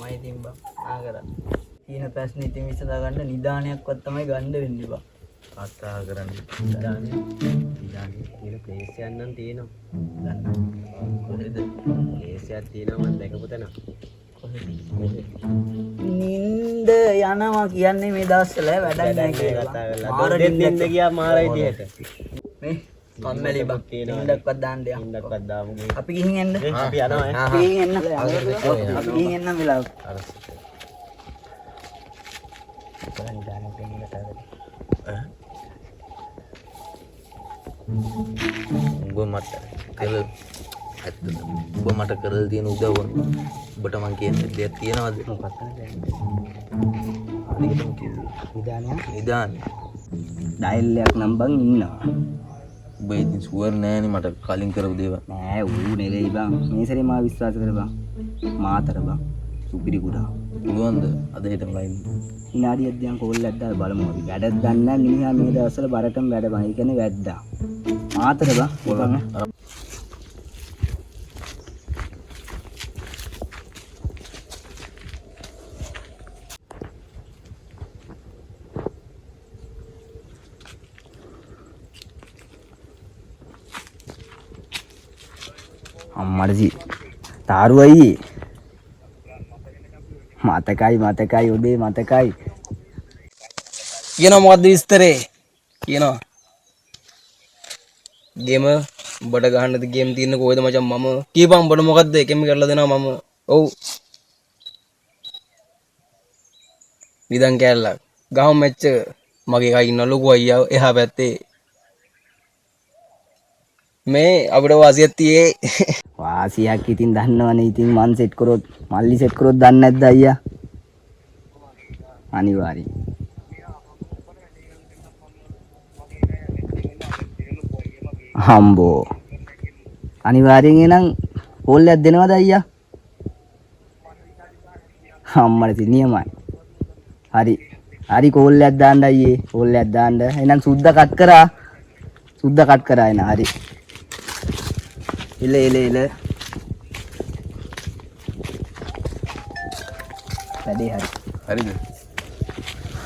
තමයි ඉතින් බං ආගරා තියෙන ප්‍රශ්නේ ඉතින් විසඳා ගන්න නිදානයක්වත් තමයි ගන්න වෙන්නේ බං කතා කරන්න නිදානේ තියෙන ප්ලේස් එකක් නම් තියෙනවා ගන්න කොහෙද ප්ලේස් එකක් තියෙනවා මම දැකපු තැන කොහෙද නින්ද යනවා කියන්නේ මේ දවස්වල වැඩක් නැහැ කියලා කතා කරලා මාර නින්ද ගියා මාර විදියට මේ කම්මැලි බක් නින්දක්වත් දාන්න දෙයක් නින්දක්වත් දාමු අපි ගිහින් එන්න අපි යනවා අපි ගිහින් එන්න අපි ගිහින් එන්න වෙලාව බලන්න දාන්න දෙන්න තාවද උඹ මට කරලා ඇත්තද උඹ මට කරලා තියෙන උදව්ව ඔබට මං කියන්නේ දෙයක් තියනවද මොකක්ද අනිකටම කිව්වේ නිදානය ඩයල් එකක් නම් බං ඉන්නවා උඹ ඉතින් ෂුවර් නෑනේ මට කලින් කරපු දේවල් නෑ ඌ නෙවෙයි බං මේ සැරේ මා විශ්වාස කර බං මාතර බං සුපිරි කුඩා පුළුවන්ද අද හෙටම ලයින් විනාඩියක් දැන් කෝල් එකක් දාලා බලමු අපි වැඩක් දන්නේ නැහැ මිනිහා මේ දවස්වල බරටම වැඩ බං ඒ කියන්නේ වැද්දා මාතර බං බලන්න අම්මඩි තාරුවයි මතකයි ඔබේ මතකයි කියනවා මොකද්ද විස්තරේ කියනවා ගේම උඹට ගහන්නද ගේම් තියෙන කොහෙද මචං මම කීපන් උඹට මොකද්ද එකෙම කරලා දෙනවා මම ඔව් විදන් කැල්ලක් ගහමු මැච් එක මගේ කයි ඉන්න ලොකු අයියා එහා පැත්තේ මේ අපිට වාසියක් තියේ වාසියක් ඉතින් දන්නවනේ ඉතින් මන් සෙට් කරොත් මල්ලි සෙට් කරොත් දන්නේ නැද්ද අයියා අනිවාර්යයෙන් හම්බෝ අනිවාර්යෙන් එනං කෝල් එකක් දෙනවද අයියා අම්මට නියමයි හරි කෝල් එකක් දාන්න අයියේ කෝල් එකක් දාන්න එහෙනම් සුද්ද කට් කරා එන හරි ඉල වැඩේ හරිද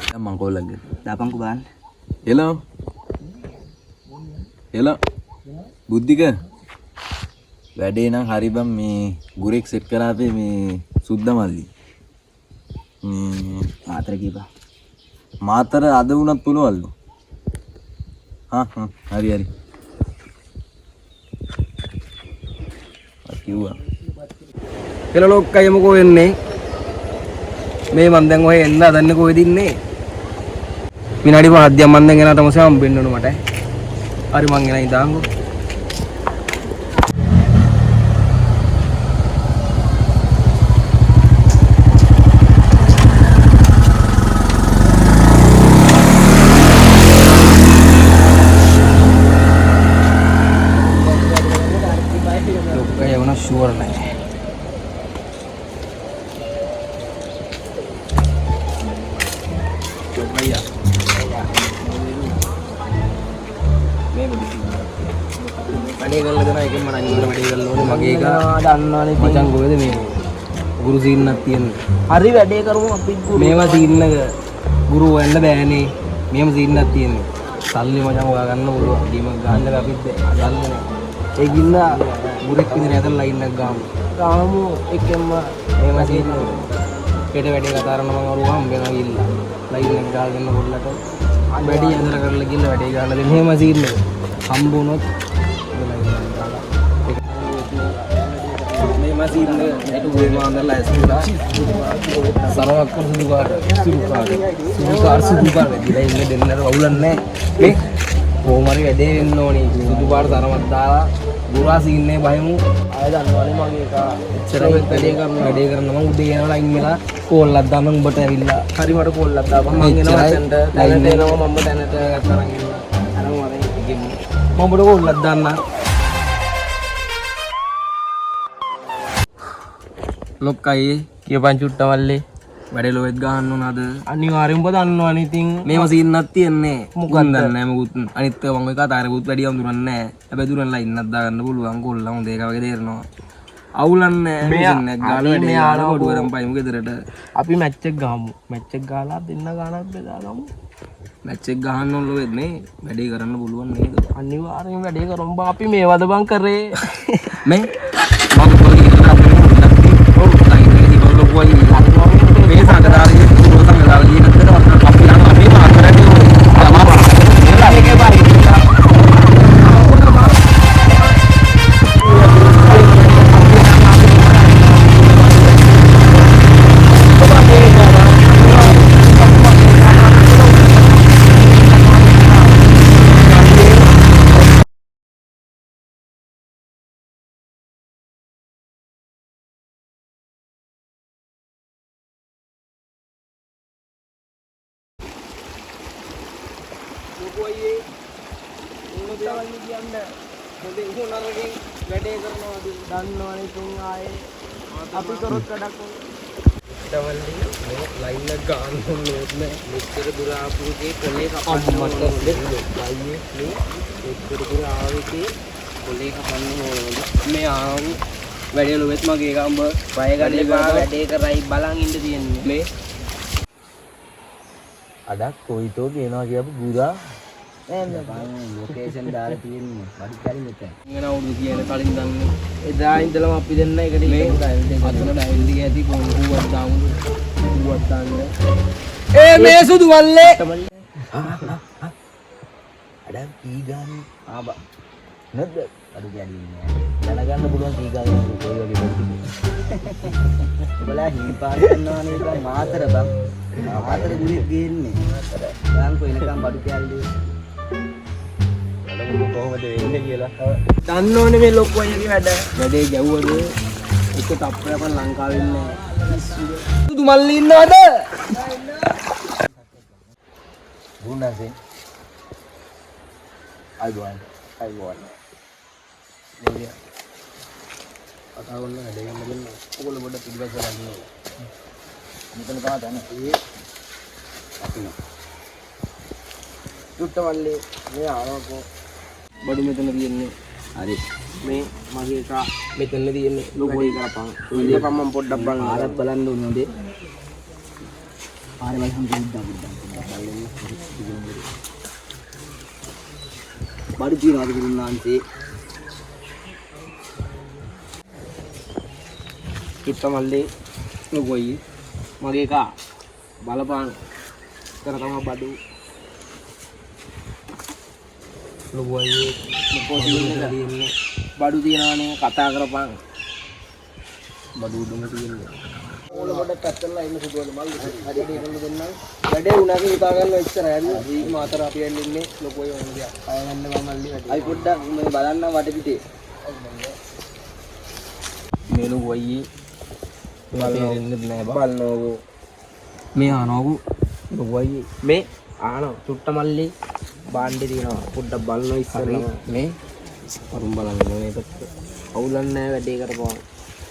දැන් මං කෝල් එකක් දාපන්කෝ බලන්න එලා බුද්ධික වැඩේ නම් හරි බම් මේ ගුරෙක් සෙට් කරා අපේ මේ සුද්ද මල්ලි මාතර කීපා මාතර අද වුණත් පුළුවන්ලු හරි කිව්වා එළ ලොක්කයි මොකෝ වෙන්නේ මේ මන් දැන් ඔය එන්න හදන්නේ කොහෙද ඉන්නේ විනාඩි 5ක් මන් දැන් එනවා තමයි හම්බෙන්න ඕන මට හරි මං එන ඉඳාංගෝ ෂුවර් නැහැ වැඩේ කරලා දෙනවා එකෙන් මම අනිවාර්යයෙන් වැඩේ කරලා ඕනේ මගේ එක දන්නවනේ මචං කොහෙද මේ ගුරු සීන්නක් තියෙන්නේ හරි වැඩේ කරමු අපි මේවා සීන්නක ගුරු වෙන්න බෑනේ මෙහෙම සීන්නක් තියෙන්නේ සල්ලි මචං ඔයා ගන්න පුළුවන් ගේම ගන්න අපිත් ගන්න ඒ ගින්න ගුරෙක් විදිහට ඇතන ලයින් එකක් ගාමු එකෙන්ම මේව සීන්න හෙට වැඩේ කතා කරන මම අරුවා හම්බෙනවා ගිල්ලා ලයින් එක ගාගෙන පොඩ්ඩට වැඩි ඇදලා කරලා ගිල්ල වැඩේ ගන්න දෙන්න එහෙම සීන්න හම්බ වුණොත් මේ මසීන් එක උඩේ මාන්දලා ඇස්තුලා සරවක් කර සුදු කාට දිලා ඉන්න දෙන්නට වුලන්නේ නේ කොහොම හරි වැඩේ වෙන්න ඕනේ. සුදු පාට තරමක් දාලා ගුරා සීන්නේ බයමු. ආයෙ දන්නවනේ මගේ එක එච්චරයි වැඩේ කරනවා මම උදේ යනවා ලයින් වෙලා කෝල්ලක් දාන්න උඹට ඇවිල්ලා. හරි මට කෝල්ලක් දාපන් මම එනවා දැනට එනවා මම දැනට ගත්තා නම් එනවා. අරම මම ගෙමු. මම උඹට කෝල්ලක් දාන්න. ලොක්කයි කියපන් චුට්ට මල්ලේ වැඩේ ලොවෙත් ගහන්න ඕනද? අනිවාර්යෙන්ම ඔබ දන්නවනේ ඉතින් මේව සීන්නක් තියන්නේ. මොකක්ද දන්නේ නැහැ මොකුත්. අනිත් එක මම ඔය කතාරෙකුත් වැඩි අඳුරන්නේ නැහැ. හැබැයි දුරන්ලා ඉන්නත් දාගන්න පුළුවන් කොල්ලා හොඳ එක වගේ තේරෙනවා. අවුලන්නේ නැහැ. ගාලා වැඩේ ආලා ඔඩුවරම් පයිමු ගෙදරට. අපි මැච් එක ගහමු. මැච් එක ගහලා දෙන්න ගානක් බෙදාගමු. මැච් එක ගහන්න ඕන ලොවෙත් නේ. වැඩේ කරන්න පුළුවන් නේද? අනිවාර්යෙන්ම වැඩේ කරමු බං. අපි මේවද බං කරේ. මේ මම පොඩි මේ සංගදාලියේ පුරෝ සංගදාලියේ නතර අපි යන අපි මාතරේ තමා මේකේ පාරේ කොයියේ උන්නදවල් කියන්නේ මොදේ උනරගෙන් වැඩේ කරනවා දන්නවනේ තුන් ආයේ අපි කරොත් වැඩක් දවල්ලි මේ ලයින් එක ගන්න ඕනේ මෙච්චර දුර ආපුගේ කොලේ කපන්න ඕනේ අයියේ මේ මෙච්චර දුර ආවේකේ කොලේ කපන්න ඕනේ මේ ආවු වැඩේ ලොවෙත් මගේ ගම්බ බය ගන්නේ වැඩේ කරයි බලන් ඉන්න තියෙන්නේ මේ අඩක් කොයිතෝ කියනවා කියපු ගුරා ලොකේෂන් දාලා තියෙන්නේ බඩු කැලි මෙතන. ඉගෙන අවුරුදු කියන කලින් දන්නේ. එදා ඉඳලම අපි දෙන්න එකට ඉන්න ඩයල් දෙක අතන ඩයල් දිග ඇති කොහොමවත් දාමු. කොහොමවත් දාන්න. ඒ මේ සුදු මල්ලේ. අඩ කී ගන්න ආබා. නැද්ද? බඩු කැලි ඉන්නේ. දැනගන්න පුළුවන් කී ගන්න කොයි වගේ බඩු. ඔබලා හිපාර කරනවා නේද මාතර බං. මාතර ගුරිත් ගේන්නේ. දැන් කොයිලකම් බඩු කැලි කොහොමද වෙන්නේ කියලා දන්නෝනේ මේ ලොකු අයියගේ වැඩේ ගැව්වද එක තප්පරයක් ලංකාවේ ඉන්නේ සුදු මල්ලි ඉන්නවද ගුණාසේ අයිබෝන් දෙවිය අතාවන්න වැඩේ ගන්න දෙන්න ඔයගොල්ලෝ පොඩ්ඩක් පිළිවෙල ගන්න මෙතන තමයි ඒ අපි චුට්ට මල්ලි මේ ආවකෝ බඩු මෙතන තියෙන්නේ. හරි. මේ මගේ එක මෙතන තියෙන්නේ. ලොකු එක කරපන්. ඉල්ලපන් මම පොඩ්ඩක් බලන්න. ආරක් බලන්න ඕනේ නේද? ආරේ බලන්න පොඩ්ඩක් බඩු තියනවාද ගුරුනාන්සේ? කිත්ත මල්ලේ ලොකුයි. මගේ එක බලපන්. කර තමයි බඩු ලොකුයි මොකෝදින්නේ බඩු තියනවානේ කතා කරපන් බඩු උඩම තියෙන්නේ ඕන පොඩක් පැත්තලා ඉන්න සුදුවල මල් හරියට ඉන්න දෙන්නම් වැඩේ උනාගේ හිතා ගන්න ඉස්සරහ හරි මාතර අපි යන්නේ ලොකුයි ඕන දියා අය යන්න මම මල්ලි වැඩේ අයි පොඩ්ඩක් මේ බලන්න වට පිටේ මේ ලොකුයි බලනෝ මේ ආනෝගු ලොකුයි මේ ආනෝ චුට්ට මල්ලි බාණ්ඩේ තියෙනවා පොඩ්ඩක් බලනවා ඉස්සරලා මේ වරුම් බලන්න ඕනේ පැත්ත අවුලක් නැහැ වැඩේ කරපුවා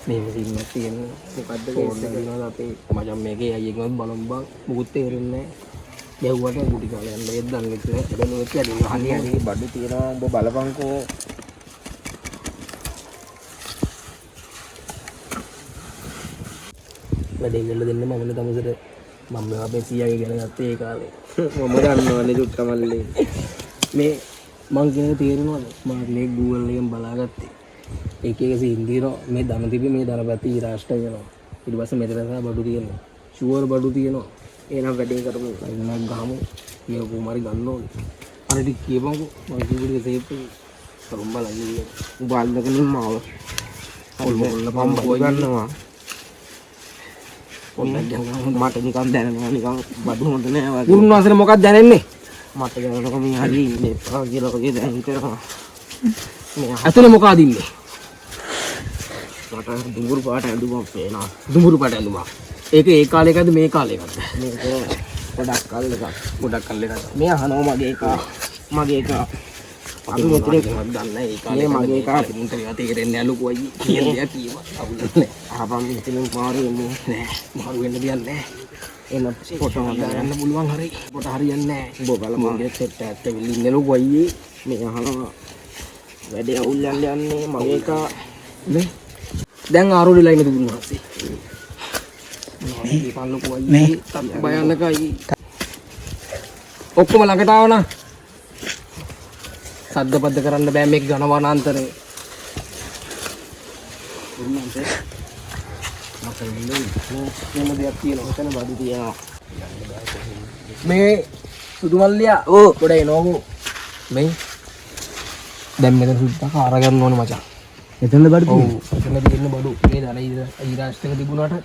මේ මෙසින් තියෙන්නේ මොකද්ද කේස් එක දිනවල අපේ මචං මේකේ අයියෙක්වත් බලමු බං මුකුත් තේරෙන්නේ නැහැ ගැව්වට ගුටි කාලේ යන්න ඒත් දන්නේ නැහැ එදලුවත් වැඩි හරියට බඩු තියෙනවා ඔබ බලපන්කෝ වැඩේ ගල්ල දෙන්න මමනේ තමසට මම අපේ සීයාගේ ගැන ගත්තේ ඒ කාලේ මම දන්නවනේ චුට්ට මල්ලේ මේ මං කියන තේරෙනවද මම මේ Google එකෙන් බලාගත්තේ එක එක සීන් දිනනවා මේ ධන තිබි මේ ධනපති ඊරාෂ්ට්‍ර වෙනවා ඊට පස්සේ මෙතන තමයි බඩු තියෙනවා ෂුවර් බඩු තියෙනවා එහෙනම් වැඩේ කරමු ලයින්නක් ගහමු මේ කොහොමරි ගන්න ඕනේ අර ටික කියපන්කෝ මම කිව්වේ සේප් කරුම් බලන්නේ උඹල්ලකනේ මාව ඔල්ල ගන්නවා පොඩ්ඩක් මට නිකන් දැනෙනවා නිකන් බඩු හොඳ නෑ වගේ. උන්වහන්සේ මොකක්ද දැනෙන්නේ? මට ගන්නකො මේ හරි ඉන්නේ එපා කියලා වගේ දැන් හිතනවා. මේ අතන මොකද ඉන්නේ? මට දුඹුරු පාට ඇඳුමක් පේනවා. දුඹුරු පාට ඇඳුමක්. ඒක ඒ කාලේ එකද මේ කාලේ එකද? මේක ගොඩක් කල් එකක්. ගොඩක් කල් එකක්. මේ අහනවා මගේ එක. මගේ එක. අපි මෙතන කොහොමද දන්නේ? ඒ කාලේ මගේ එක අපිට ඒවා තේරෙන්නේ නැහැ ලොකු අයියේ. කියන දේ කීවා. අවුලන්නේ. ආපම් මෙතනින් පාරේ එන්නේ නැහැ. මාරු වෙන්න දෙයක් නැහැ. එන ෆොටෝ ගන්න පුළුවන් හරි. ෆොටෝ හරියන්නේ නැහැ. ඔබ බලමු මගේ සෙට් එකත් ඉන්නේ ලොකු අයියේ. මේ අහනවා වැඩේ අවුල් යන්නේ මගේ එක නේ. දැන් ආරෝඩිලා ඉන්න දුන්නා පස්සේ. මේ පල්ලු කොයි භයානකයි. ඔක්කොම ළඟට ආවනා. සද්ද පද්ද කරන්න බෑ මේක ඝන වනාන්තරේ. මොකද දෙයක් තියෙනවා එතන බඩු තියෙනවා. මේ සුදු මල්ලියා පොඩ එනෝගෝ. මේ දැන් මෙතන සුද්දා කාර ගන්න ඕනේ මචං. එතනද බඩු ඔව් එතන තියෙන බඩු මේ දන ඊරාෂ්ටක තිබුණාට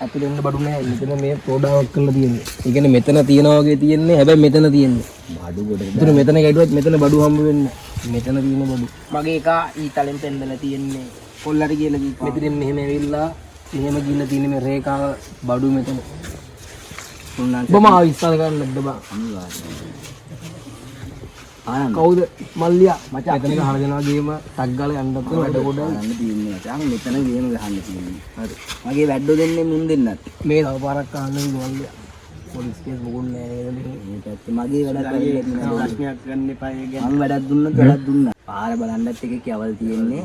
ඇතුලෙන්න බඩු නෑ. මෙතන මේ ප්‍රෝඩාවක් කරලා තියෙන්නේ. ඒ කියන්නේ මෙතන තියනවා වගේ තියෙන්නේ. හැබැයි මෙතන තියෙන්නේ බඩු කොට. ඒතර මෙතන ගැටුවත් මෙතන බඩු හම්බ වෙන්නේ නෑ. මෙතන තියෙන බඩු. මගේ එක ඊතලෙන් පෙන්නලා තියෙන්නේ. කොල්ලට කියලා කිව්වා. මෙතනින් මෙහෙම ඇවිල්ලා මෙහෙම ගිහින් තියෙන මේ රේඛාව බඩු මෙතන. ඔබම විශ්වාස කරන්න නැද්ද බං? ආනන්ද කවුද මල්ලියා මචං එතන ගහලා දෙනවා ගේම ටක් ගාලා යන්නත් වැඩ කොට ගන්න තියෙන්නේ මචං මෙතන ගේම ගහන්න තියෙන්නේ. හරි. මගේ වැඩෝ දෙන්නේ මුන් දෙන්නත්. මේ තව පාරක් අහන්න මල්ලියා. පොලිස් කේස් මොකුත් නෑ නේද මේ පැත්තේ මගේ වැඩක් කරලා තියෙනවා. ප්‍රශ්නයක් ගන්න එපා ඒ ගැන. මම වැඩක් දුන්නොත් වැඩක් දුන්නා. පාර බලන්නත් එකේ කවල් තියෙන්නේ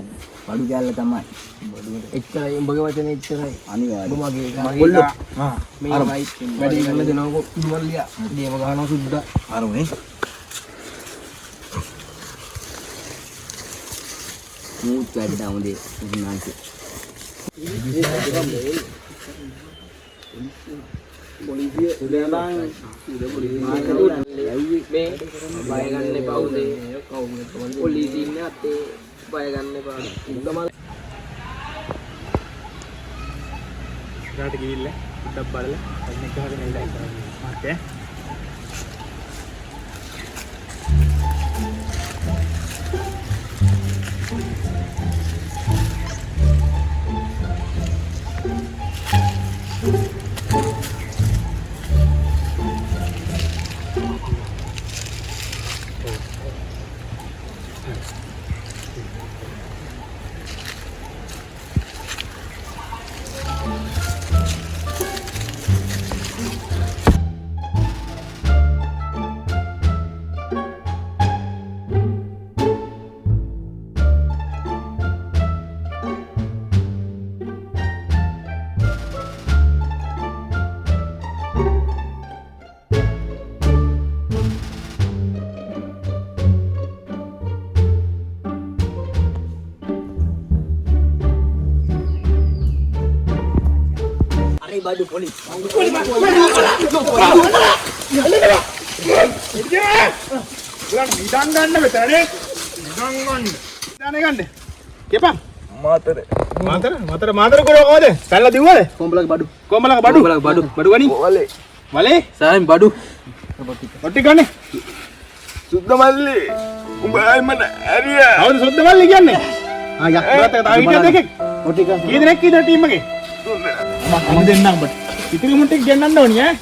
බඩු ගැල්ල තමයි. එච්චරයි උඹගේ වචනේ එච්චරයි. අනිවාර්යයෙන්. මගේ කොල්ලෝ. මේ වැඩි කරලා දෙනවකො මල්ලියා. ගේම ගහනවා සුද්දා. අරමුනේ මූත් වැඩ උදේ උන්නාන්සේ. පොලිසිය උදේම මේ බය ගන්න එපා උදේ. කවුරුත් පොලිසිය ඉන්නේ අතේ බය ගන්න එපා. උගමල් රාට ගිහිල්ලා උඩක් බලලා අයින් ගහගෙන ඉඳලා මාත් බඩු පොලිස්. ඉඩම් ගන්න මෙතනනේ. ඉඩම් ගන්න. ඉඩම් ගන්න. කියපන්. මාතර කරෝ කොහොමද? පැල්ලා දිව්වද? කොම්බලගේ බඩු. කොම්බලගේ බඩු. බඩු ගනි. වලේ. සායම් බඩු. ඔට්ටි ගන්න. සුද්ද මල්ලි උඹයි මට ඇරියා. කවුද සොද්ද මල්ලි කියන්නේ? ආ යක් කරත් තාම හිටියද එකෙක්? ඔට්ටි ගන්න. කී දෙනෙක් කීද ටීම් එකේ? මම දෙන්නම් ඔබට. ඉතිරි මුට්ටි ගෙන්නන්න ඕනි ඈ.